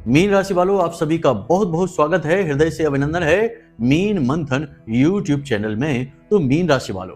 Mean राशि वालों, आप सभी का बहुत बहुत स्वागत है, हृदय से अभिनंदन है मीन मंथन यूट्यूब चैनल में। तो मीन राशि वालों,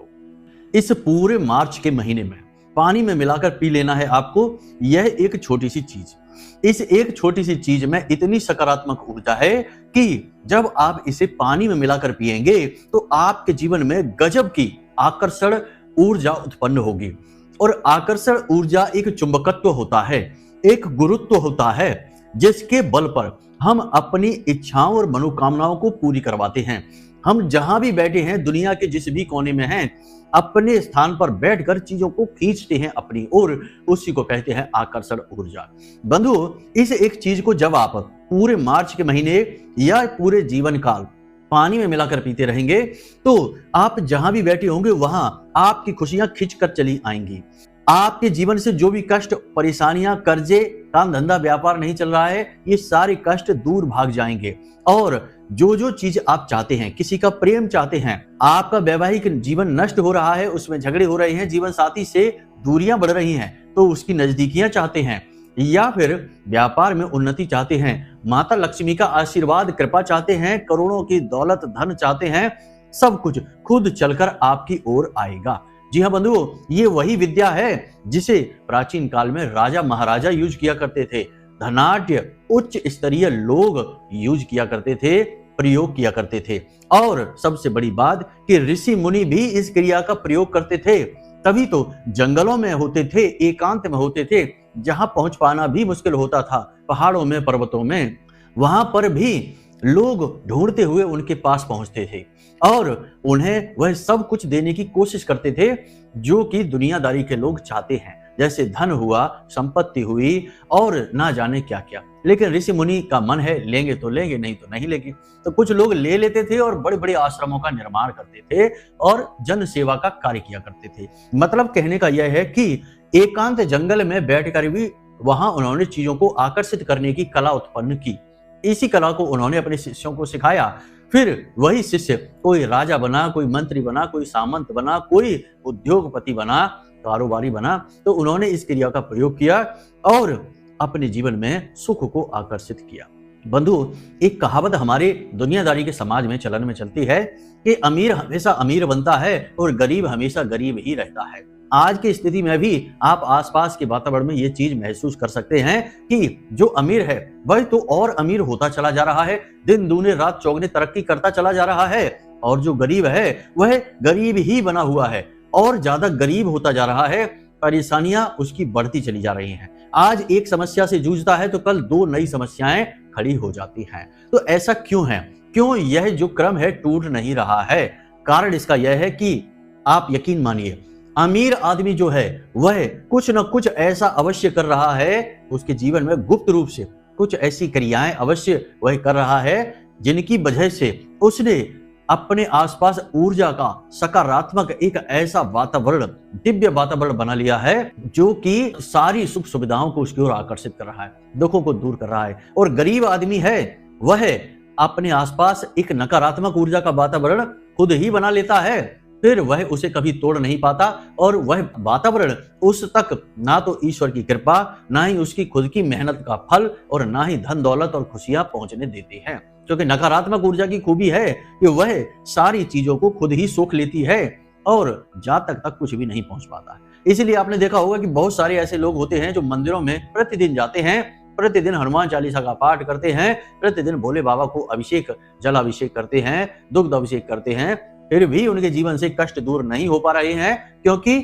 इस पूरे मार्च के महीने में पानी में मिलाकर पी लेना है आपको। यह एक छोटी सी चीज, इस एक छोटी सी चीज में इतनी सकारात्मक ऊर्जा है कि जब आप इसे पानी में मिलाकर पिएंगे तो आपके जीवन में गजब की आकर्षण ऊर्जा उत्पन्न होगी। और आकर्षण ऊर्जा एक चुंबकत्व होता है, एक गुरुत्व होता है, जिसके बल पर हम अपनी इच्छाओं और मनोकामनाओं को पूरी करवाते हैं। हम जहां भी बैठे हैं, दुनिया के जिस भी कोने में हैं, अपने स्थान पर बैठकर चीजों को खींचते हैं अपनी ओर। उसी को कहते हैं आकर्षण ऊर्जा। बंधु, इस एक चीज को जब आप पूरे मार्च के महीने या पूरे जीवन काल पानी में मिलाकर पीते रहेंगे तो आप जहां भी बैठे होंगे वहां आपकी खुशियां खिंचकर चली आएंगी। आपके जीवन से जो भी कष्ट, परेशानियां, कर्जे, काम धंधा, व्यापार नहीं चल रहा है, ये सारे कष्ट दूर भाग जाएंगे। और जो जो चीज आप चाहते हैं, किसी का प्रेम चाहते हैं, आपका वैवाहिक जीवन नष्ट हो रहा है, उसमें झगड़े हो रहे हैं, जीवन साथी से दूरियां बढ़ रही हैं तो उसकी नजदीकियां चाहते हैं, या फिर व्यापार में उन्नति चाहते हैं, माता लक्ष्मी का आशीर्वाद, कृपा चाहते हैं, करोड़ों की दौलत, धन चाहते हैं, सब कुछ खुद चलकर आपकी ओर आएगा। जी हाँ बंधुओं, ये वही विद्या है जिसे प्राचीन काल में राजा महाराजा यूज किया करते थे, धनाढ्य उच्च स्तरीय लोग यूज किया करते थे, प्रयोग किया करते थे। और सबसे बड़ी बात कि ऋषि मुनि भी इस क्रिया का प्रयोग करते थे। तभी तो जंगलों में होते थे, एकांत में होते थे, जहां पहुंच पाना भी मुश्किल होता था, पहाड़ों में, पर्वतों में, वहां पर भी लोग ढूंढते हुए उनके पास पहुंचते थे और उन्हें वह सब कुछ देने की कोशिश करते थे जो कि दुनियादारी के लोग चाहते हैं, जैसे धन हुआ, संपत्ति हुई और ना जाने क्या क्या। लेकिन ऋषि मुनि का मन है, लेंगे तो लेंगे, नहीं तो नहीं लेंगे। तो कुछ लोग ले लेते थे और बड़े बड़े आश्रमों का निर्माण करते थे और जन सेवा का कार्य किया करते थे। मतलब कहने का यह है कि एकांत जंगल में बैठकर भी वहां उन्होंने चीजों को आकर्षित करने की कला उत्पन्न की। इसी कला को उन्होंने अपने शिष्यों को सिखाया। फिर वही शिष्य कोई राजा बना, कोई मंत्री बना, कोई सामंत बना, कोई उद्योगपति बना, कारोबारी बना। तो उन्होंने इस क्रिया का प्रयोग किया और अपने जीवन में सुख को आकर्षित किया। बंधु, एक कहावत हमारे दुनियादारी के समाज में चलन में चलती है कि अमीर हमेशा अमीर बनता है और गरीब हमेशा गरीब ही रहता है। आज की स्थिति में भी आप आसपास के वातावरण में ये चीज महसूस कर सकते हैं कि जो अमीर है वह तो और अमीर होता चला जा रहा है, दिन दूने रात चौगने तरक्की करता चला जा रहा है, और जो गरीब है वह गरीब ही बना हुआ है और ज्यादा गरीब होता जा रहा है। परेशानियां उसकी बढ़ती चली जा रही हैं। आज एक समस्या से जूझता है तो कल दो नई समस्याएं खड़ी हो जाती हैं। तो ऐसा क्यों है? क्यों यह जो क्रम है टूट नहीं रहा है? कारण इसका यह है कि आप यकीन मानिए, अमीर आदमी जो है वह कुछ न कुछ ऐसा अवश्य कर रहा है, उसके जीवन में गुप्त रूप से कुछ ऐसी क्रियाएं अवश्य वह कर रहा है जिनकी वजह से उसने अपने आसपास ऊर्जा का सकारात्मक एक ऐसा वातावरण, दिव्य वातावरण बना लिया है जो कि सारी सुख सुविधाओं को उसकी ओर आकर्षित कर रहा है, दुखों को दूर कर रहा है। और गरीब आदमी है वह अपने आसपास एक नकारात्मक ऊर्जा का वातावरण खुद ही बना लेता है, फिर वह उसे कभी तोड़ नहीं पाता और वह वातावरण उस तक ना तो ईश्वर की कृपा, ना ही उसकी खुद की मेहनत का फल और ना ही धन दौलत और खुशियां पहुंचने देती हैं। क्योंकि नकारात्मक ऊर्जा की खूबी है कि वह सारी चीजों को खुद ही सोख लेती है और जा तक कुछ भी नहीं पहुंच पाता। इसलिए आपने देखा होगा कि बहुत सारे ऐसे लोग होते हैं जो मंदिरों में प्रतिदिन जाते हैं, प्रतिदिन हनुमान चालीसा का पाठ करते हैं, प्रतिदिन भोले बाबा को अभिषेक, जलाभिषेक करते हैं, दुग्ध अभिषेक करते हैं, फिर भी उनके जीवन से कष्ट दूर नहीं हो पा रहे हैं क्योंकि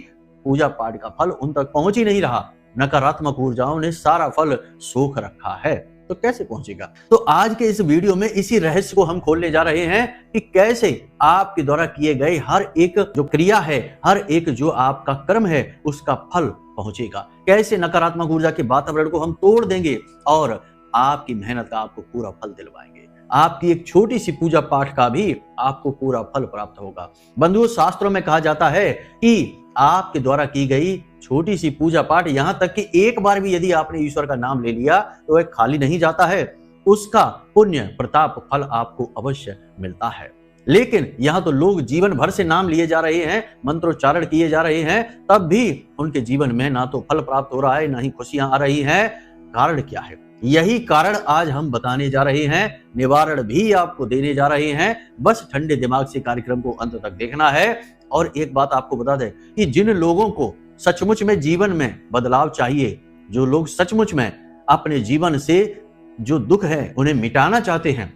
पूजा पाठ का फल उन तक पहुंच ही नहीं रहा। नकारात्मक ऊर्जाओं ने सारा फल सोख रखा है, तो कैसे पहुंचेगा? तो आज के इस वीडियो में इसी रहस्य को हम खोलने जा रहे हैं कि कैसे आपके द्वारा किए गए हर एक जो क्रिया है, हर एक जो आपका कर्म है, उसका फल पहुंचेगा। कैसे नकारात्मक ऊर्जा के वातावरण को हम तोड़ देंगे और आपकी मेहनत का आपको पूरा फल दिलवाएंगे। आपकी एक छोटी सी पूजा पाठ का भी आपको पूरा फल प्राप्त होगा। बंधुओं, शास्त्रों में कहा जाता है कि आपके द्वारा की गई छोटी सी पूजा पाठ, यहां तक कि एक बार भी यदि आपने ईश्वर का नाम ले लिया तो वह खाली नहीं जाता है, उसका पुण्य प्रताप फल आपको अवश्य मिलता है। लेकिन यहाँ तो लोग जीवन भर से नाम लिए जा रहे हैं, मंत्रोच्चारण किए जा रहे हैं, तब भी उनके जीवन में ना तो फल प्राप्त हो रहा है, ना ही खुशियां आ रही हैं। कारण क्या है? यही कारण आज हम बताने जा रहे हैं, निवारण भी आपको देने जा रहे हैं। बस ठंडे दिमाग से कार्यक्रम को अंत तक देखना है। और एक बात आपको बता दें कि जिन लोगों को सचमुच में जीवन में बदलाव चाहिए, जो लोग सचमुच में अपने जीवन से जो दुख है उन्हें मिटाना चाहते हैं,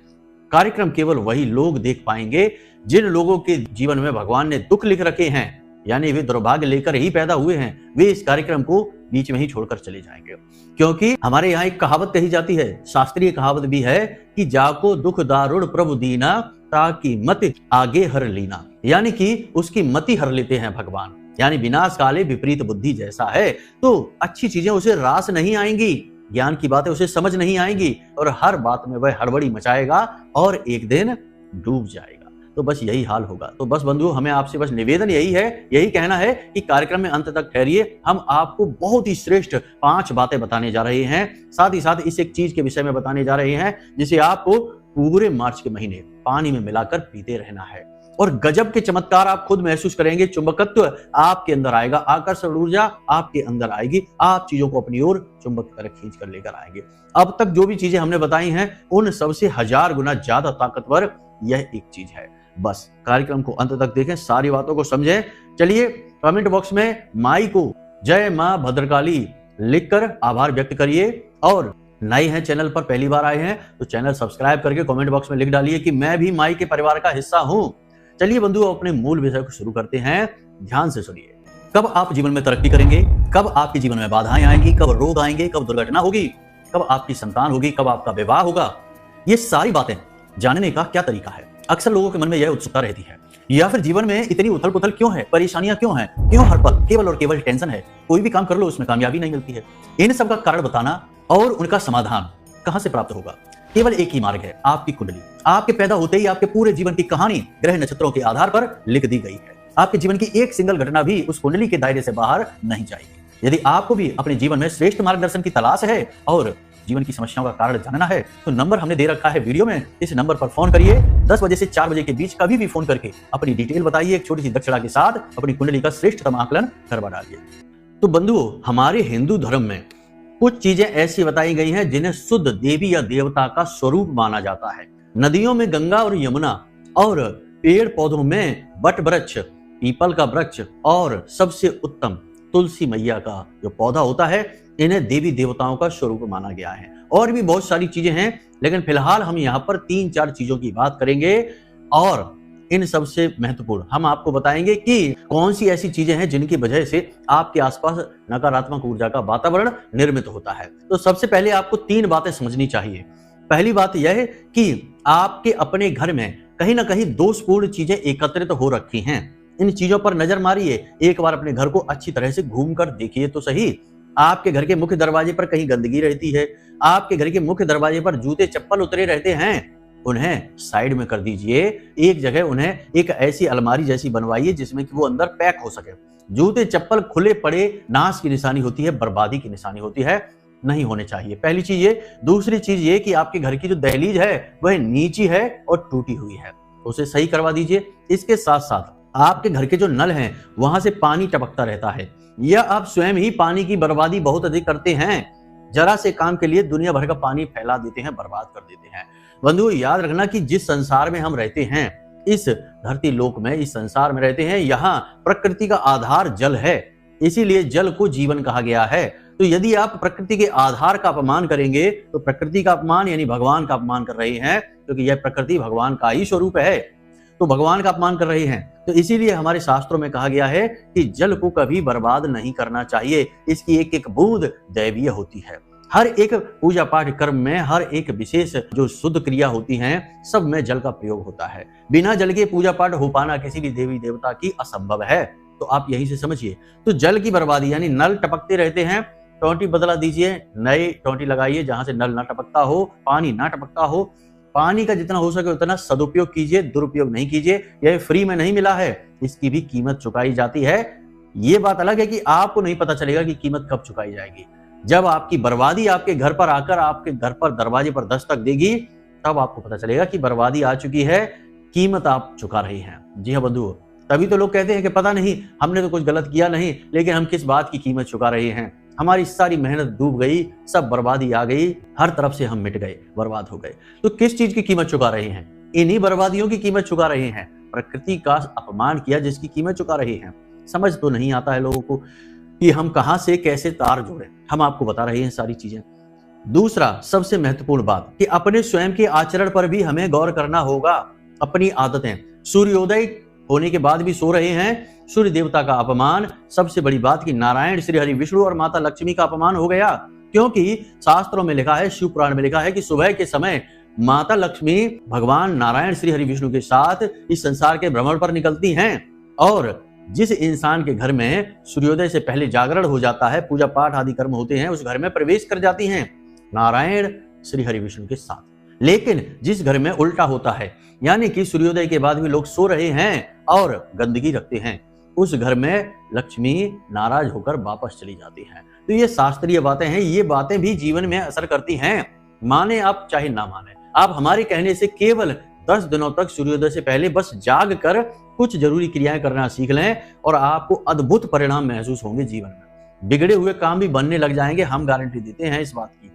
कार्यक्रम केवल वही लोग देख पाएंगे जिन लोगों के जीवन में भगवान ने दुख लिख रखे हैं, यानी वे दुर्भाग्य लेकर ही पैदा हुए हैं, वे इस कार्यक्रम को बीच में ही छोड़कर चले जाएंगे। क्योंकि हमारे यहाँ एक कहावत कही जाती है, शास्त्रीय कहावत भी है कि जाको दुख दारुण प्रभु दीना, ताकि मति आगे हर लीना, यानी कि उसकी मति हर लेते हैं भगवान। यानी विनाश काले विपरीत बुद्धि जैसा है, तो अच्छी चीजें उसे रास नहीं आएंगी, ज्ञान की बातें उसे समझ नहीं आएंगी और हर बात में वह हड़बड़ी मचाएगा और एक दिन डूब जाएगा। तो बस यही हाल होगा। तो बस बंधुओं, हमें आपसे बस निवेदन यही है, यही कहना है कि कार्यक्रम में अंत तक ठहरिए। हम आपको बहुत ही श्रेष्ठ 5 बातें बताने जा रहे हैं, साथ ही साथ इस एक चीज के विषय में बताने जा रहे हैं जिसे आपको पूरे मार्च के महीने पानी में मिलाकर पीते रहना है। और गजब के चमत्कार आप खुद महसूस करेंगे। चुंबकत्व आपके अंदर आएगा, आकर्षण ऊर्जा आपके अंदर आएगी, आप चीजों को अपनी ओर चुंबक की तरह खींच कर लेकर आएंगे। अब तक जो भी चीजें हमने बताई हैं उन सबसे 1000 गुना ज्यादा ताकतवर यह एक चीज है। बस कार्यक्रम को अंत तक देखें, सारी बातों को समझें। चलिए कमेंट बॉक्स में माई को जय मां भद्रकाली लिखकर आभार व्यक्त करिए। और नए हैं चैनल पर, पहली बार आए हैं तो चैनल सब्सक्राइब करके कमेंट बॉक्स में लिख डालिए कि मैं भी माई के परिवार का हिस्सा हूं। चलिए बंधुओं, अपने मूल विषय को शुरू करते हैं। ध्यान से सुनिए। कब आप जीवन में तरक्की करेंगे, कब आपके जीवन में बाधाएं आएंगी, कब रोग आएंगे, कब दुर्घटना होगी, कब आपकी संतान होगी, कब आपका विवाह होगा, ये सारी बातें जानने का क्या तरीका है? अक्सर लोगों के मन में यह उत्सुकता रहती है। या फिर जीवन में इतनी उथल पुथल क्यों है, परेशानियां क्यों हैं, क्यों हर पल केवल और केवल टेंशन है, कोई भी काम कर लो उसमें कामयाबी नहीं मिलती है। इन सब का कारण बताना और उनका समाधान कहां से प्राप्त होगा? केवल एक ही मार्ग है, आपकी कुंडली। आपके पैदा होते ही आपके पूरे जीवन की कहानी ग्रह नक्षत्रों के आधार पर लिख दी गई है। आपके जीवन की एक सिंगल घटना भी उस कुंडली के दायरे से बाहर नहीं जाएगी। यदि आपको भी अपने जीवन में श्रेष्ठ मार्गदर्शन की तलाश है और जीवन की समस्याओं का कारण जानना है तो नंबर हमने दे रखा है वीडियो में, इस नंबर पर फोन करिए। 10 बजे से 4 बजे के बीच कभी भी फोन करके अपनी डिटेल बताइए, एक छोटी सी दक्षिणा के साथ अपनी कुंडली का श्रेष्ठतम आकलन करवा डालिए। तो बंधुओं, हमारे हिंदू धर्म में कुछ चीजें ऐसी बताई गई हैं जिन्हें शुद्ध देवी या देवता का स्वरूप माना जाता है। नदियों में गंगा और यमुना, और पेड़ पौधों में बट वृक्ष, पीपल का वृक्ष, और सबसे उत्तम तुलसी मैया का जो पौधा होता है, इन्हें देवी देवताओं का स्वरूप माना गया है। और भी बहुत सारी चीजें हैं, लेकिन फिलहाल हम यहाँ पर 3-4 चीजों की बात करेंगे और इन सबसे महत्वपूर्ण हम आपको बताएंगे कि कौन सी ऐसी चीजें हैं जिनकी वजह से आपके आसपास नकारात्मक ऊर्जा का वातावरण निर्मित होता है। तो सबसे पहले आपको 3 बातें समझनी चाहिए। पहली बात यह है कि आपके अपने घर में कहीं ना कहीं दोषपूर्ण चीजें एकत्रित हो रखी हैं। इन चीजों पर नजर मारिए, एक बार अपने घर को अच्छी तरह से घूम कर देखिए तो सही। आपके घर के मुख्य दरवाजे पर कहीं गंदगी रहती है, आपके घर के मुख्य दरवाजे पर जूते चप्पल उतरे रहते हैं, उन्हें साइड में कर दीजिए। एक जगह उन्हें एक ऐसी अलमारी जैसी बनवाइए जिसमें कि वो अंदर पैक हो सके। जूते चप्पल खुले पड़े नाश की निशानी होती है, बर्बादी की निशानी होती है, नहीं होने चाहिए। पहली चीज ये। दूसरी चीज ये कि आपके घर की जो दहलीज है वह नीची है और टूटी हुई है, उसे सही करवा दीजिए। इसके साथ साथ आपके घर के जो नल हैं वहां से पानी टपकता रहता है, या आप स्वयं ही पानी की बर्बादी बहुत अधिक करते हैं। जरा से काम के लिए दुनिया भर का पानी फैला देते हैं, बर्बाद कर देते हैं। बंधुओं, याद रखना कि जिस संसार में हम रहते हैं, इस धरती लोक में, इस संसार में रहते हैं, यहाँ प्रकृति का आधार जल है, इसीलिए जल को जीवन कहा गया है। तो यदि आप प्रकृति के आधार का अपमान करेंगे तो प्रकृति का अपमान यानी भगवान का अपमान कर रहे हैं, क्योंकि यह प्रकृति भगवान का ही स्वरूप है, तो भगवान का अपमान कर रहे हैं। तो इसीलिए हमारे शास्त्रों में कहा गया है कि जल को कभी बर्बाद नहीं करना चाहिए, इसकी एक एक बूंद दैवीय होती है। हर एक पूजा पाठ कर्म में, हर एक विशेष जो शुद्ध क्रिया होती हैं, सब में जल का प्रयोग होता है। बिना जल के पूजा पाठ हो पाना किसी भी देवी देवता की असंभव है, तो आप यहीं से समझिए। तो जल की बर्बादी यानी नल टपकते रहते हैं, टोंटी बदला दीजिए, नए टोंटी लगाइए जहां से नल ना टपकता हो, पानी ना टपकता हो। पानी का जितना हो सके उतना सदुपयोग कीजिए, दुरुपयोग नहीं कीजिए। यह फ्री में नहीं मिला है, इसकी भी कीमत चुकाई जाती है। ये बात अलग है कि आपको नहीं पता चलेगा कि कीमत कब चुकाई जाएगी। जब आपकी बर्बादी आपके घर पर आकर आपके घर पर दरवाजे पर दस्तक देगी, तब आपको पता चलेगा कि बर्बादी आ चुकी है, कीमत आप चुका रहे हैं। जी हाँ बंधुओं, तभी तो लोग कहते हैं कि पता नहीं, हमने तो कुछ गलत किया नहीं, लेकिन हम किस बात की कीमत चुका रहे हैं। हमारी सारी मेहनत डूब गई, सब बर्बादी आ गई, हर तरफ से हम मिट गए, बर्बाद हो गए। तो किस चीज की कीमत चुका रहे हैं? इन्हीं बर्बादियों की कीमत चुका रहे हैं। प्रकृति का अपमान किया जिसकी कीमत चुका रहे हैं। समझ तो नहीं आता है लोगों को कि हम कहां से कैसे तार जोड़े। हम आपको बता रहे हैं सारी चीजें। दूसरा सबसे महत्वपूर्ण बात कि अपने स्वयं के आचरण पर भी हमें गौर करना होगा। अपनी आदतें, सूर्योदय होने के बाद भी सो रहे हैं, सूर्य देवता का अपमान। सबसे बड़ी बात कि नारायण, श्री हरि विष्णु और माता लक्ष्मी का अपमान हो गया, क्योंकि शास्त्रों में लिखा है, शिव पुराण में लिखा है कि सुबह के समय माता लक्ष्मी भगवान नारायण श्री हरि विष्णु के साथ इस संसार के भ्रमण पर निकलती हैं। और जिस इंसान के घर में सूर्योदय से पहले जागरण हो जाता है, पूजा पाठ आदि कर्म होते हैं, उस घर में प्रवेश कर जाती हैं नारायण श्री हरि विष्णु के साथ। लेकिन जिस घर में उल्टा होता है, यानी कि सूर्योदय के बाद भी लोग सो रहे हैं और गंदगी रखते हैं, उस घर में लक्ष्मी नाराज होकर वापस चली जाती है। तो ये शास्त्रीय बातें हैं, ये बातें भी जीवन में असर करती हैं, माने आप चाहे ना माने। आप हमारे कहने से केवल 10 दिनों तक सूर्योदय से पहले बस जाग कर कुछ जरूरी क्रियाएं करना सीख लें और आपको अद्भुत परिणाम महसूस होंगे जीवन में। बिगड़े हुए काम भी बनने लग जाएंगे, हम गारंटी देते हैं इस बात की।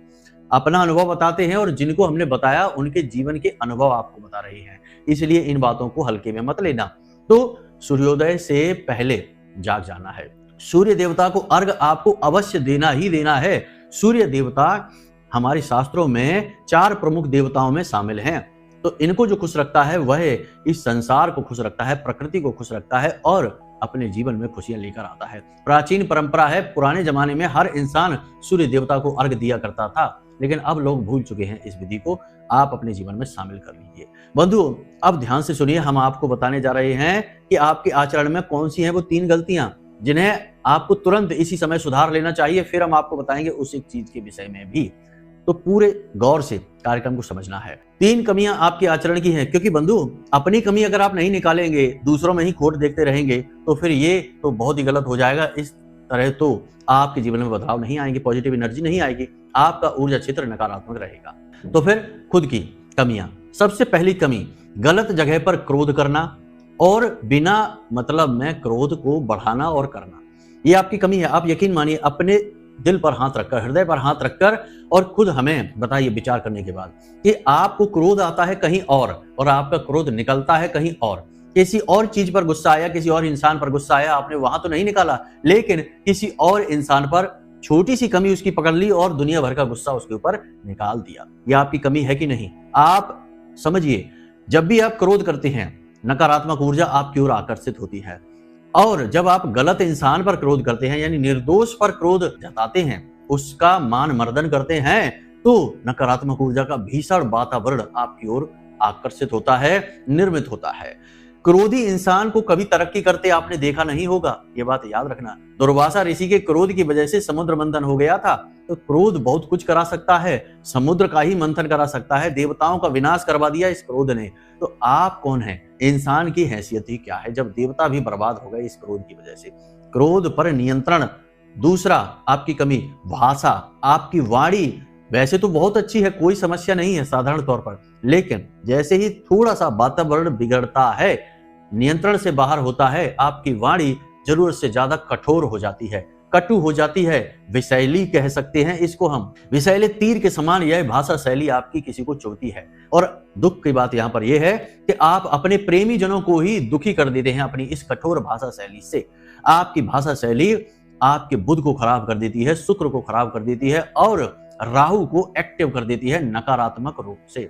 अपना अनुभव बताते हैं और जिनको हमने बताया उनके जीवन के अनुभव आपको बता रहे हैं, इसलिए इन बातों को हल्के में मत लेना। तो सूर्योदय से पहले जाग जाना है। सूर्य देवता को अर्घ आपको अवश्य देना ही देना है। सूर्य देवता हमारे शास्त्रों में 4 प्रमुख देवताओं में शामिल हैं। तो इनको जो खुश रखता है वह इस संसार को खुश रखता है, प्रकृति को खुश रखता है और अपने जीवन में खुशियां लेकर आता है। प्राचीन परंपरा है, पुराने जमाने में हर इंसान सूर्य देवता को अर्घ दिया करता था, लेकिन अब लोग भूल चुके हैं इस विधि को। आप अपने जीवन में शामिल कर लीजिए। बंधु, अब ध्यान से सुनिए, हम आपको बताने जा रहे हैं कि आपके आचरण में कौन सी हैं वो 3 गलतियां जिन्हें आपको तुरंत इसी समय सुधार लेना चाहिए। फिर हम आपको बताएंगे उस एक चीज के विषय में भी। तो पूरे गौर से कार्यक्रम को समझना है। 3 कमियां आपके आचरण की हैं, क्योंकि बंधु अपनी कमी अगर आप नहीं निकालेंगे, दूसरों में ही खोट देखते रहेंगे, तो फिर ये तो बहुत ही गलत हो जाएगा। इस तरह तो आपके जीवन में बदलाव नहीं आएंगे, पॉजिटिव एनर्जी नहीं आएगी, आपका ऊर्जा क्षेत्र नकारात्मक रहेगा। तो फिर खुद की कमियां। सबसे पहली कमी, गलत जगह पर क्रोध करना और बिना मतलब में क्रोध को बढ़ाना और करना, ये आपकी कमी है। आप यकीन मानिए, अपने दिल पर हाथ रखकर, हृदय पर हाथ रखकर और खुद हमें बताइए विचार करने के बाद कि आपको क्रोध आता है कहीं और आपका क्रोध निकलता है कहीं और। किसी और चीज पर गुस्सा आया, किसी और इंसान पर गुस्सा आया, आपने वहां तो नहीं निकाला, लेकिन किसी और इंसान पर छोटी सी कमी उसकी पकड़ ली और दुनिया भर का गुस्सा उसके ऊपर निकाल दिया। यह आपकी कमी है कि नहीं? आप समझिए, जब भी आप क्रोध करते हैं, नकारात्मक ऊर्जा आपकी ओर आकर्षित होती है। और जब आप गलत इंसान पर क्रोध करते हैं, यानी निर्दोष पर क्रोध जताते हैं, उसका मान मर्दन करते हैं, तो नकारात्मक ऊर्जा का भीषण वातावरण आपकी ओर आकर्षित होता है, निर्मित होता है। क्रोधी इंसान को कभी तरक्की करते आपने देखा नहीं होगा, ये बात याद रखना। दुर्वासा ऋषि के क्रोध की वजह से समुद्र मंथन हो गया था। तो क्रोध बहुत कुछ करा सकता है, समुद्र का ही मंथन करा सकता है, देवताओं का विनाश करवा दिया इस क्रोध ने। तो आप कौन है? इंसान की हैसियत ही क्या है जब देवता भी बर्बाद हो गए इस क्रोध की वजह से। क्रोध पर नियंत्रण। दूसरा आपकी कमी, भाषा, आपकी वाणी वैसे तो बहुत अच्छी है, कोई समस्या नहीं है साधारण तौर पर, लेकिन जैसे ही थोड़ा सा वातावरण बिगड़ता है, नियंत्रण से बाहर होता है, आपकी वाणी जरूरत से ज्यादा कठोर हो जाती है, कटु हो जाती है, विषैली कह सकते हैं इसको हम। विषैले तीर के समान यह भाषा शैली आपकी किसी को चुभती है। और दुख की बात यहाँ पर यह है कि आप अपने प्रेमी जनों को ही दुखी कर देते हैं अपनी इस कठोर भाषा शैली से। आपकी भाषा शैली आपके बुध को खराब कर देती है, शुक्र को खराब कर देती है और राहु को एक्टिव कर देती है नकारात्मक रूप से।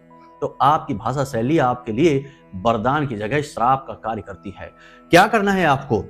तो आपकी भाषा शैली आपके लिए वरदान की जगह श्राप का कार्य करती है। क्या करना है आपको?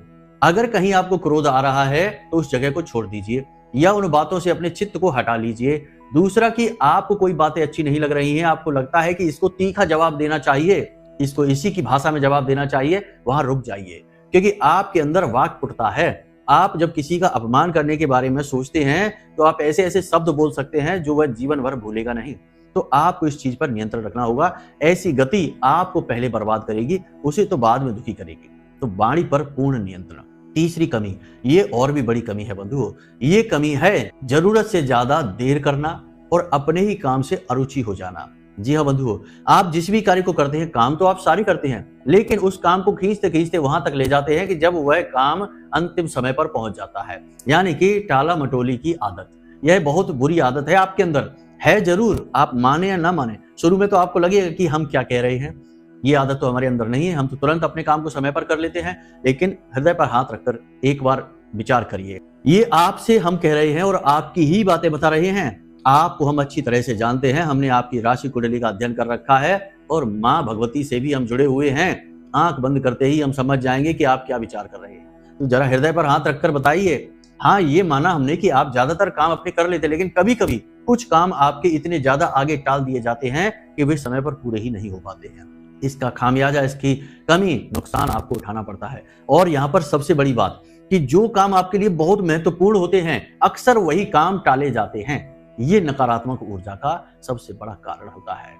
अगर कहीं आपको क्रोध आ रहा है तो उस जगह को छोड़ दीजिए या उन बातों से अपने चित्त को हटा लीजिए। दूसरा कि आपको कोई बातें अच्छी नहीं लग रही हैं, आपको लगता है कि इसको तीखा जवाब देना चाहिए, इसको इसी की भाषा में जवाब देना चाहिए, वहां रुक जाइए, क्योंकि आपके अंदर वाक उठता है। आप जब किसी का अपमान करने के बारे में सोचते हैं तो आप ऐसे ऐसे शब्द बोल सकते हैं जो वह जीवन भर भूलेगा नहीं। तो आपको इस चीज पर नियंत्रण रखना होगा। ऐसी गति आपको पहले बर्बाद करेगी, उसे तो बाद में दुखी करेगी। तो वाणी पर पूर्ण नियंत्रण। तीसरी कमी, ये और भी बड़ी कमी है बंधुओं, ये कमी है जरूरत से ज्यादा देर करना और अपने ही काम से अरुचि हो जाना। जी हाँ बंधुओं, आप जिस भी कार्य को करते हैं, काम तो आप सारे करते हैं, लेकिन उस काम को खींचते खींचते वहां तक ले जाते हैं कि जब वह काम अंतिम समय पर पहुंच जाता है, यानी कि टाला मटोली की आदत। यह बहुत बुरी आदत है आपके अंदर, है जरूर, आप माने या ना माने। शुरू में तो आपको लगेगा कि हम क्या कह रहे हैं, ये आदत तो हमारे अंदर नहीं है, हम तो तुरंत अपने काम को समय पर कर लेते हैं। लेकिन हृदय पर हाथ रखकर एक बार विचार करिए, ये आपसे हम कह रहे हैं और आपकी ही बातें बता रहे हैं। आपको हम अच्छी तरह से जानते हैं, हमने आपकी राशि कुंडली का अध्ययन कर रखा है और माँ भगवती से भी हम जुड़े हुए हैं। आंख बंद करते ही हम समझ जाएंगे कि आप क्या विचार कर रहे हैं। तो जरा हृदय पर हाथ रखकर बताइए। हाँ, ये माना हमने कि आप ज्यादातर काम अपने कर लेते, लेकिन कभी कभी कुछ काम आपके इतने ज्यादा आगे टाल दिए जाते हैं कि वे समय पर पूरे ही नहीं हो पाते हैं। इसका खामियाजा, इसकी कमी, नुकसान आपको उठाना पड़ता है। और यहाँ पर सबसे बड़ी बात कि जो काम आपके लिए बहुत महत्वपूर्ण होते हैं, अक्सर वही काम टाले जाते हैं। ये नकारात्मक ऊर्जा का सबसे बड़ा कारण होता है।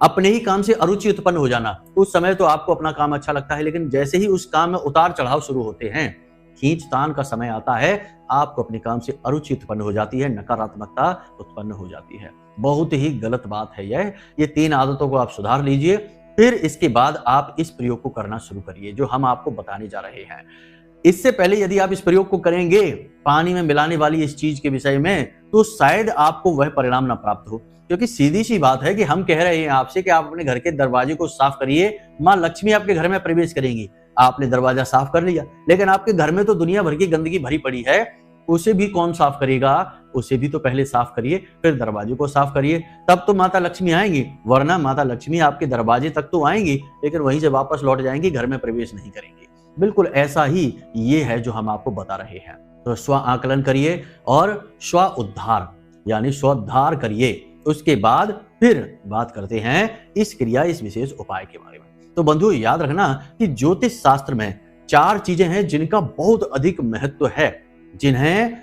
अपने ही काम से अरुचि उत्पन्न हो जाना। उस समय तो आपको अपना काम अच्छा लगता है, लेकिन जैसे ही उस काम में उतार चढ़ाव शुरू होते हैं, खींचतान का समय आता है, आपको अपने काम से अरुचि उत्पन्न हो जाती है, नकारात्मकता उत्पन्न हो जाती है। बहुत ही गलत बात है यह। ये 3 आदतों को आप सुधार लीजिए, फिर इसके बाद आप इस प्रयोग को करना शुरू करिए जो हम आपको बताने जा रहे हैं। इससे पहले यदि आप इस प्रयोग को करेंगे पानी में मिलाने वाली इस चीज के विषय में, तो शायद आपको वह परिणाम ना प्राप्त हो। क्योंकि सीधी सी बात है कि हम कह रहे हैं आपसे कि आप अपने घर के दरवाजे को साफ करिए, माँ लक्ष्मी आपके घर में प्रवेश करेंगी। आपने दरवाजा साफ कर लिया, लेकिन आपके घर में तो दुनिया भर की गंदगी भरी पड़ी है, उसे भी कौन साफ करेगा? उसे भी तो पहले साफ करिए, फिर दरवाजे को साफ करिए, तब तो माता लक्ष्मी आएंगी। वरना माता लक्ष्मी आपके दरवाजे तक तो आएंगी, लेकिन वहीं से वापस लौट जाएंगी, घर में प्रवेश नहीं करेंगी। बिल्कुल ऐसा ही ये है जो हम आपको बता रहे हैं। तो स्व आकलन करिए और स्व उद्धार यानी स्वोद्धार करिए। उसके बाद फिर बात करते हैं इस क्रिया, इस विशेष उपाय के बारे में। तो बंधुओं, याद रखना कि ज्योतिष शास्त्र में 4 चीजें हैं जिनका बहुत अधिक महत्व है, जिन्हें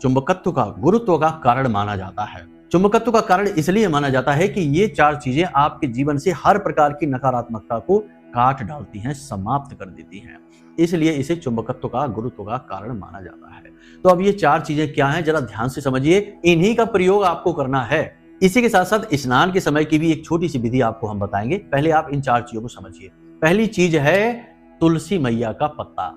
चुंबकत्व का, गुरुत्व का कारण माना जाता है। चुंबकत्व का कारण इसलिए माना जाता है कि ये 4 चीजें आपके जीवन से हर प्रकार की नकारात्मकता को काट डालती हैं, समाप्त कर देती हैं। इसलिए इसे चुंबकत्व का, गुरुत्व का कारण माना जाता है। तो अब ये 4 चीजें क्या हैं, जरा ध्यान से समझिए। इन्हीं का प्रयोग आपको करना है। इसी के साथ साथ स्नान के समय की भी एक छोटी सी विधि आपको हम बताएंगे। पहले आप इन 4 चीजों को समझिए। पहली चीज है तुलसी मैया का पत्ता।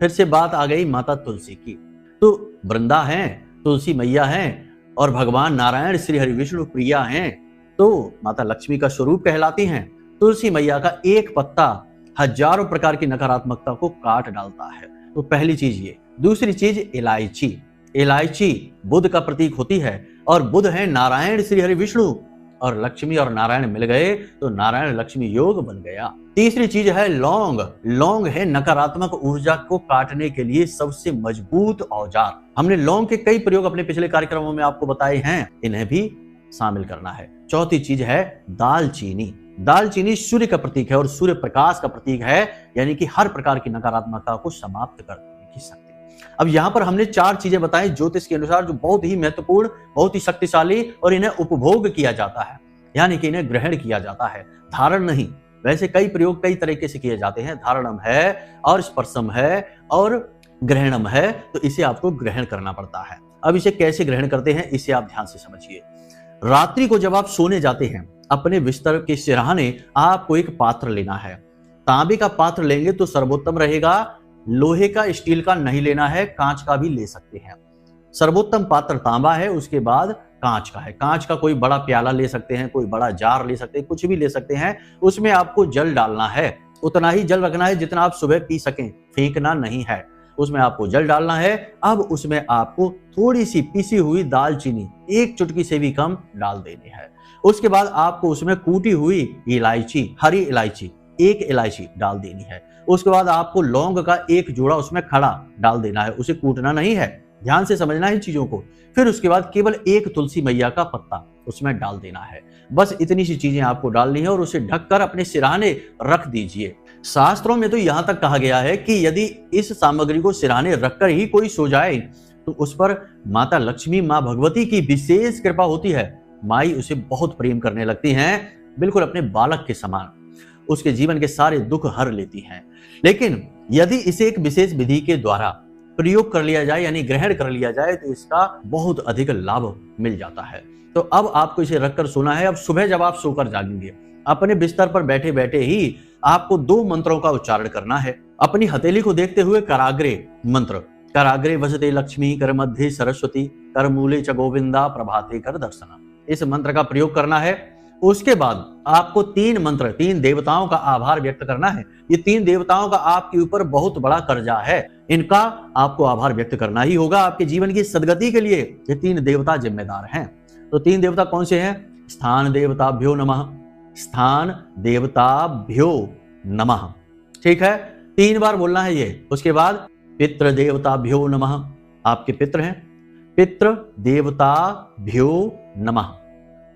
फिर से बात आ गई माता तुलसी की। तो वृंदा है, तुलसी मैया है और भगवान नारायण श्री हरि विष्णु प्रिया हैं, तो माता लक्ष्मी का स्वरूप कहलाती हैं। तुलसी मैया का एक पत्ता हजारों प्रकार की नकारात्मकता को काट डालता है। तो पहली चीज ये। दूसरी चीज इलायची। इलायची बुध का प्रतीक होती है और बुध है नारायण श्री हरि विष्णु, और लक्ष्मी और नारायण मिल गए तो नारायण लक्ष्मी योग बन गया। तीसरी चीज है लौंग। लौंग है नकारात्मक ऊर्जा को काटने के लिए सबसे मजबूत औजार। हमने लौंग के कई प्रयोग अपने पिछले कार्यक्रमों में आपको बताए हैं, इन्हें भी शामिल करना है। चौथी चीज है दालचीनी। दालचीनी सूर्य का प्रतीक है और सूर्य प्रकाश का प्रतीक है, यानी कि हर प्रकार की नकारात्मकता को समाप्त करने की शक्ति। अब यहाँ पर हमने 4 चीजें बताई ज्योतिष के अनुसार, जो बहुत ही महत्वपूर्ण, बहुत ही शक्तिशाली और इन्हें उपभोग किया जाता है, यानी कि इन्हें ग्रहण किया जाता है, धारण नहीं। वैसे कई प्रयोग कई तरीके से किए जाते हैं, धारणम है और स्पर्शम है और ग्रहणम है, तो इसे आपको ग्रहण करना पड़ता है। अब इसे कैसे ग्रहण करते हैं, इसे आप ध्यान से समझिए। रात्रि को जब आप सोने जाते हैं, अपने बिस्तर के सिरहाने आपको एक पात्र लेना है। तांबे का पात्र लेंगे तो सर्वोत्तम रहेगा, लोहे का, स्टील का नहीं लेना है, कांच का भी ले सकते हैं। सर्वोत्तम पात्र तांबा है, उसके बाद कांच का है। कांच का कोई बड़ा प्याला ले सकते हैं, कोई बड़ा जार ले सकते हैं, कुछ भी ले सकते हैं। उसमें आपको जल डालना है, उतना ही जल रखना है जितना आप सुबह पी सकें, फेंकना नहीं है। उसमें आपको जल डालना है। अब उसमें आपको थोड़ी सी पिसी हुई दालचीनी, 1 चुटकी से भी कम डाल देनी है। उसके बाद आपको उसमें कूटी हुई इलायची, हरी इलायची 1 इलायची डाल देनी है। उसके बाद आपको लौंग का 1 जोड़ा उसमें खड़ा डाल देना है, उसे कूटना नहीं है। ध्यान से समझना है इन चीजों को। फिर उसके बाद केवल 1 तुलसी मैया का पत्ता उसमें डाल देना है। बस इतनी सी चीजें आपको डालनी है और उसे ढककर अपने सिरहाने रख दीजिए। शास्त्रों में तो यहां तक कहा गया है कि यदि इस सामग्री को सिरहाने रखकर ही कोई सो जाए तो उस पर माता लक्ष्मी, मां भगवती की विशेष कृपा होती है। माई उसे बहुत प्रेम करने लगती हैं, बिल्कुल अपने बालक के समान। उसके जीवन के सारे दुख हर लेती हैं। लेकिन यदि इसे एक विशेष विधि के द्वारा प्रयोग कर लिया जाए, यानी ग्रहण कर लिया जाए, तो इसका बहुत अधिक लाभ मिल जाता है। तो अब आपको इसे रखकर सोना है। अब सुबह जब आप सोकर जागेंगे, अपने बिस्तर पर बैठे बैठे ही आपको 2 मंत्रों का उच्चारण करना है। अपनी हथेली को देखते हुए कराग्रे मंत्र, कराग्रे वसते लक्ष्मी कर मध्य सरस्वती कर मूले च गोविंदा प्रभाते कर दर्शना, इस मंत्र का प्रयोग करना है। उसके बाद आपको 3 मंत्र, 3 देवताओं का आभार व्यक्त करना है। ये 3 देवताओं का आपके ऊपर बहुत बड़ा कर्जा है, इनका आपको आभार व्यक्त करना ही होगा। आपके जीवन की सदगति के लिए ये 3 देवता जिम्मेदार हैं। तो 3 देवता कौन से हैं? स्थान देवताभ्यो नमः, स्थान देवताभ्यो नमः, ठीक है, 3 बार बोलना है ये। उसके बाद पितृ देवताभ्यो नमः, आपके पितृ हैं, पितृ देवताभ्यो नमः,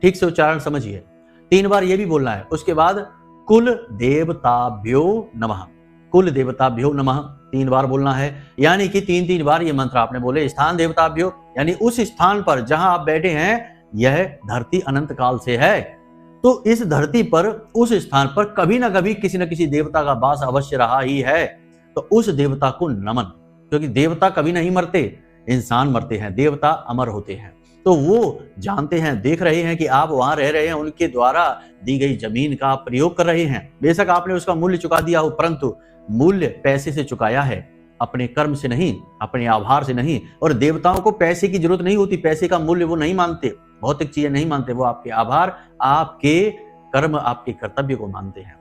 ठीक से उच्चारण समझिए, 3 बार ये भी बोलना है। उसके बाद कुल देवताभ्यो नमः, कुल देवताभ्यो नमः 3 बार बोलना है। यानी कि 3-3 बार ये मंत्र आपने बोले। स्थान देवताभ्यो यानी उस स्थान पर जहां आप बैठे हैं, यह धरती अनंत काल से है, तो इस धरती पर उस स्थान पर कभी ना कभी किसी न किसी देवता का वास अवश्य रहा ही है। तो उस देवता को नमन, क्योंकि देवता कभी नहीं मरते, इंसान मरते हैं, देवता अमर होते हैं। तो वो जानते हैं, देख रहे हैं कि आप वहां रह रहे हैं, उनके द्वारा दी गई जमीन का आप प्रयोग कर रहे हैं। बेशक आपने उसका मूल्य चुका दिया हो, परंतु मूल्य पैसे से चुकाया है, अपने कर्म से नहीं, अपने आभार से नहीं। और देवताओं को पैसे की जरूरत नहीं होती, पैसे का मूल्य वो नहीं मानते, भौतिक चीजें नहीं मानते, वो आपके आभार, आपके कर्म, आपके कर्तव्य को मानते हैं।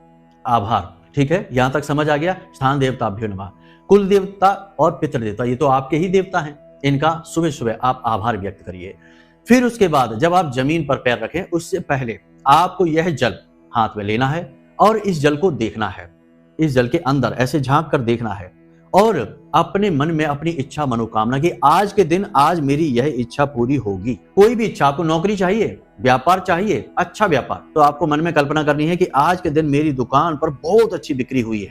आभार, ठीक है, यहां तक समझ आ गया। स्थान देवताभ्यो नमः, कुल देवता और पितृ देवता, ये तो आपके ही देवता हैं, इनका सुबह सुबह आप आभार व्यक्त करिए। फिर उसके बाद जब आप जमीन पर पैर रखें, उससे पहले आपको यह जल हाथ में लेना है और इस जल को देखना है। इस जल के अंदर ऐसे झांक कर देखना है और अपने मन में अपनी इच्छा, मनोकामना की, आज के दिन आज मेरी यह इच्छा पूरी होगी। कोई भी इच्छा, आपको नौकरी चाहिए, व्यापार चाहिए, अच्छा व्यापार, तो आपको मन में कल्पना करनी है कि आज के दिन मेरी दुकान पर बहुत अच्छी बिक्री हुई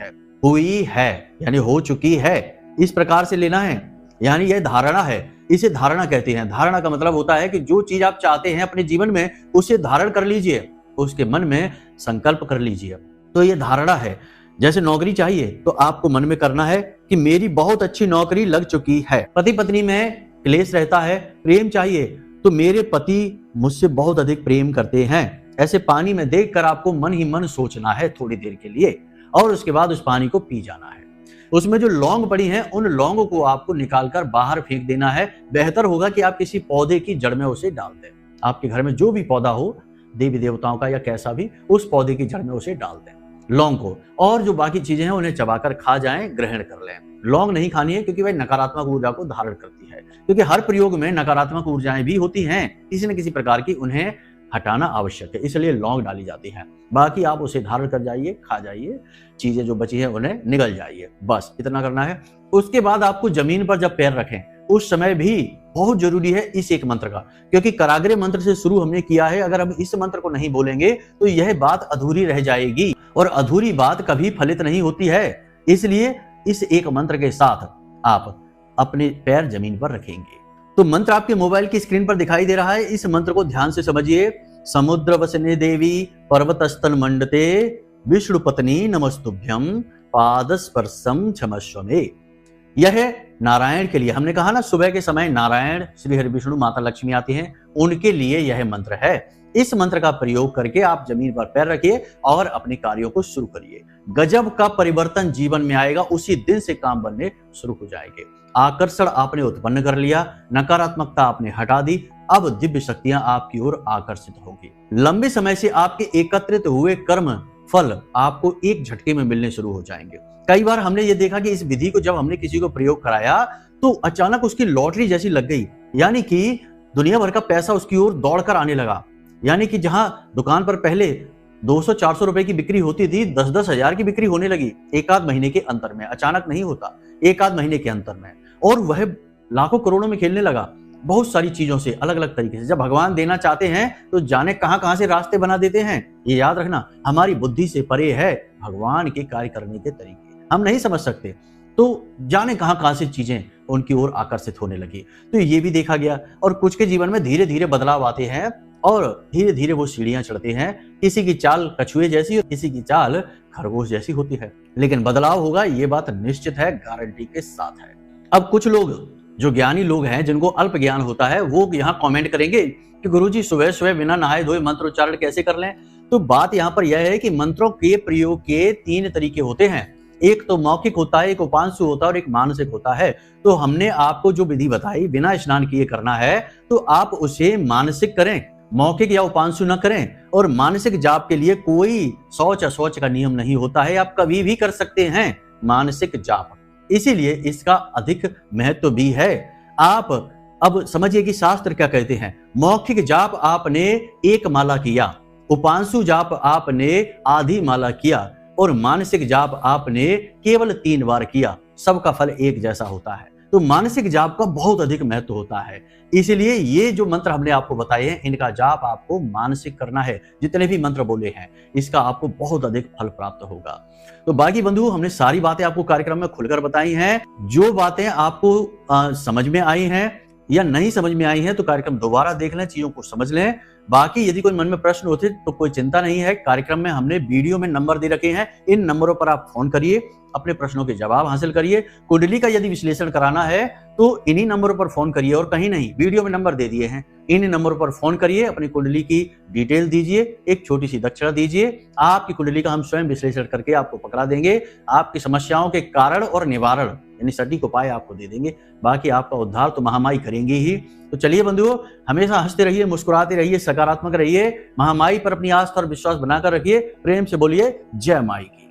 है यानी हो चुकी है, इस प्रकार से लेना है। यानी यह धारणा है, इसे धारणा कहते हैं। धारणा का मतलब होता है कि जो चीज आप चाहते हैं अपने जीवन में, उसे धारण कर लीजिए, उसके मन में संकल्प कर लीजिए। तो ये धारणा है। जैसे नौकरी चाहिए तो आपको मन में करना है कि मेरी बहुत अच्छी नौकरी लग चुकी है। पति पत्नी में क्लेश रहता है, प्रेम चाहिए तो मेरे पति मुझसे बहुत अधिक प्रेम करते हैं। ऐसे पानी में देखकर आपको मन ही मन सोचना है थोड़ी देर के लिए, और उसके बाद उस पानी को पी जाना है। उसमें जो लौंग पड़ी हैं, उन लौंगों को आपको निकालकर बाहर फेंक देना है। बेहतर होगा कि आप किसी पौधे की जड़ में उसे डाल दें। आपके घर में जो भी पौधा हो, देवी देवताओं का या कैसा भी, उस पौधे की जड़ में उसे डाल दें लौंग को, और जो बाकी चीजें हैं उन्हें चबाकर खा जाएं, ग्रहण कर लें। लौंग नहीं खानी है क्योंकि वह नकारात्मक ऊर्जा को धारण करती है, क्योंकि हर प्रयोग में नकारात्मक ऊर्जाएं भी होती हैं, किसी न किसी प्रकार की, उन्हें हटाना आवश्यक है, इसलिए लौंग डाली जाती है। बाकी आप उसे धारण कर जाइए, खा जाइए, चीजें जो बची है उन्हें निगल जाइए, बस इतना करना है। उसके बाद आपको जमीन पर जब पैर रखें, उस समय भी बहुत जरूरी है इस एक मंत्र का, क्योंकि कराग्रे मंत्र से शुरू हमने किया है। अगर हम इस मंत्र को नहीं बोलेंगे तो यह बात अधूरी रह जाएगी, और अधूरी बात कभी फलित नहीं होती है। इसलिए इस एक मंत्र के साथ आप अपने पैर जमीन पर रखेंगे। तो मंत्र आपके मोबाइल की स्क्रीन पर दिखाई दे रहा है, इस मंत्र को ध्यान से समझिए। समुद्र वसने देवी पर्वतस्तन मंडते विष्णु पत्नी नमस्तुभ्यम पादस्पर्शम क्षमस्व मे। यह नारायण के लिए, हमने कहा ना सुबह के समय नारायण, श्री हरि विष्णु, माता लक्ष्मी आती हैं, उनके लिए यह मंत्र है। इस मंत्र का प्रयोग करके आप जमीन पर पैर रखिए और अपने कार्यों को शुरू करिए। गजब का परिवर्तन जीवन में आएगा, उसी दिन से काम बनने शुरू हो जाएंगे। आकर्षण आपने उत्पन्न कर लिया, नकारात्मकता आपने हटा दी, अब दिव्य शक्तियां आपकी ओर आकर्षित होगी। लंबे समय से आपके एकत्रित हुए कर्म फल आपको एक झटके में मिलने शुरू हो जाएंगे। कई बार हमने ये देखा कि इस विधि को जब हमने किसी को प्रयोग कराया तो अचानक उसकी लॉटरी जैसी लग गई, यानी कि दुनिया भर का पैसा उसकी ओर दौड़कर आने लगा। यानी कि जहां दुकान पर पहले 200-400 रुपए की बिक्री होती थी, 10-10 हजार की बिक्री होने लगी एक आध महीने के अंतर में। अचानक नहीं होता, एक आध महीने के अंतर में, और वह लाखों करोड़ों में खेलने लगा बहुत सारी चीजों से, अलग अलग तरीके से। जब भगवान देना चाहते हैं तो जाने कहां कहां से रास्ते बना देते हैं। ये याद रखना, हमारी बुद्धि से परे है भगवान के कार्य करने के तरीके, हम नहीं समझ सकते। तो जाने कहां कहां से चीजें उनकी ओर आकर्षित होने लगी। तो ये भी देखा गया, और कुछ के जीवन में धीरे धीरे बदलाव आते हैं और धीरे धीरे वो सीढ़ियां चढ़ते हैं। किसी की चाल कछुए जैसी और किसी की चाल खरगोश जैसी होती है, लेकिन बदलाव होगा, ये बात निश्चित है, गारंटी के साथ है। अब कुछ लोग जो ज्ञानी लोग हैं, जिनको अल्प ज्ञान होता है, वो यहाँ कमेंट करेंगे कि गुरुजी सुबह सुबह बिना नहाए धोए मंत्र उच्चारण कैसे कर लें। तो बात यहाँ पर यह है कि मंत्रों के प्रयोग के 3 तरीके होते हैं। एक तो मौखिक होता है, एक उपांशु होता है और एक मानसिक होता है। तो हमने आपको जो विधि बताई बिना स्नान किए करना है, तो आप उसे मानसिक करें, मौखिक या उपांशु न करें। और मानसिक जाप के लिए कोई शौच अशौच का नियम नहीं होता है, आप कभी भी कर सकते हैं मानसिक जाप, इसीलिए इसका अधिक महत्व भी है। आप अब समझिए कि शास्त्र क्या कहते हैं। मौखिक जाप आपने 1 माला किया, उपांशु जाप आपने आधी माला किया और मानसिक जाप आपने केवल 3 बार किया, सबका फल एक जैसा होता है। तो मानसिक जाप का बहुत अधिक महत्व होता है, इसलिए ये जो मंत्र हमने आपको बताए हैं इनका जाप आपको मानसिक करना है। जितने भी मंत्र बोले हैं इसका आपको बहुत अधिक फल प्राप्त होगा। तो बाकी बंधु, हमने सारी बातें आपको कार्यक्रम में खुलकर बताई हैं। जो बातें आपको समझ में आई हैं या नहीं समझ में आई हैं तो कार्यक्रम दोबारा देख लें, चीजों को समझ लें। बाकी यदि कोई मन में प्रश्न होते तो कोई चिंता नहीं है, कार्यक्रम में हमने वीडियो में नंबर दे रखे हैं, इन नंबरों पर आप फोन करिए, अपने प्रश्नों के जवाब हासिल करिए। कुंडली का यदि विश्लेषण कराना है तो इन्हीं नंबरों पर फोन करिए और कहीं नहीं, वीडियो में नंबर दे दिए हैं, इन नंबरों पर फोन करिए, अपनी कुंडली की डिटेल दीजिए, एक छोटी सी दक्षिणा दीजिए, आपकी कुंडली का हम स्वयं विश्लेषण करके आपको पकड़ा देंगे, आपकी समस्याओं के कारण और निवारण यानी सटीक उपाय आपको दे देंगे। बाकी आपका उद्धार तो महामाई करेंगे ही। तो चलिए बंधुओं, हमेशा हंसते रहिए, मुस्कुराते रहिए, सकारात्मक रहिए, महामाई पर अपनी आस्था और विश्वास बनाकर रखिए। प्रेम से बोलिए जय माई की।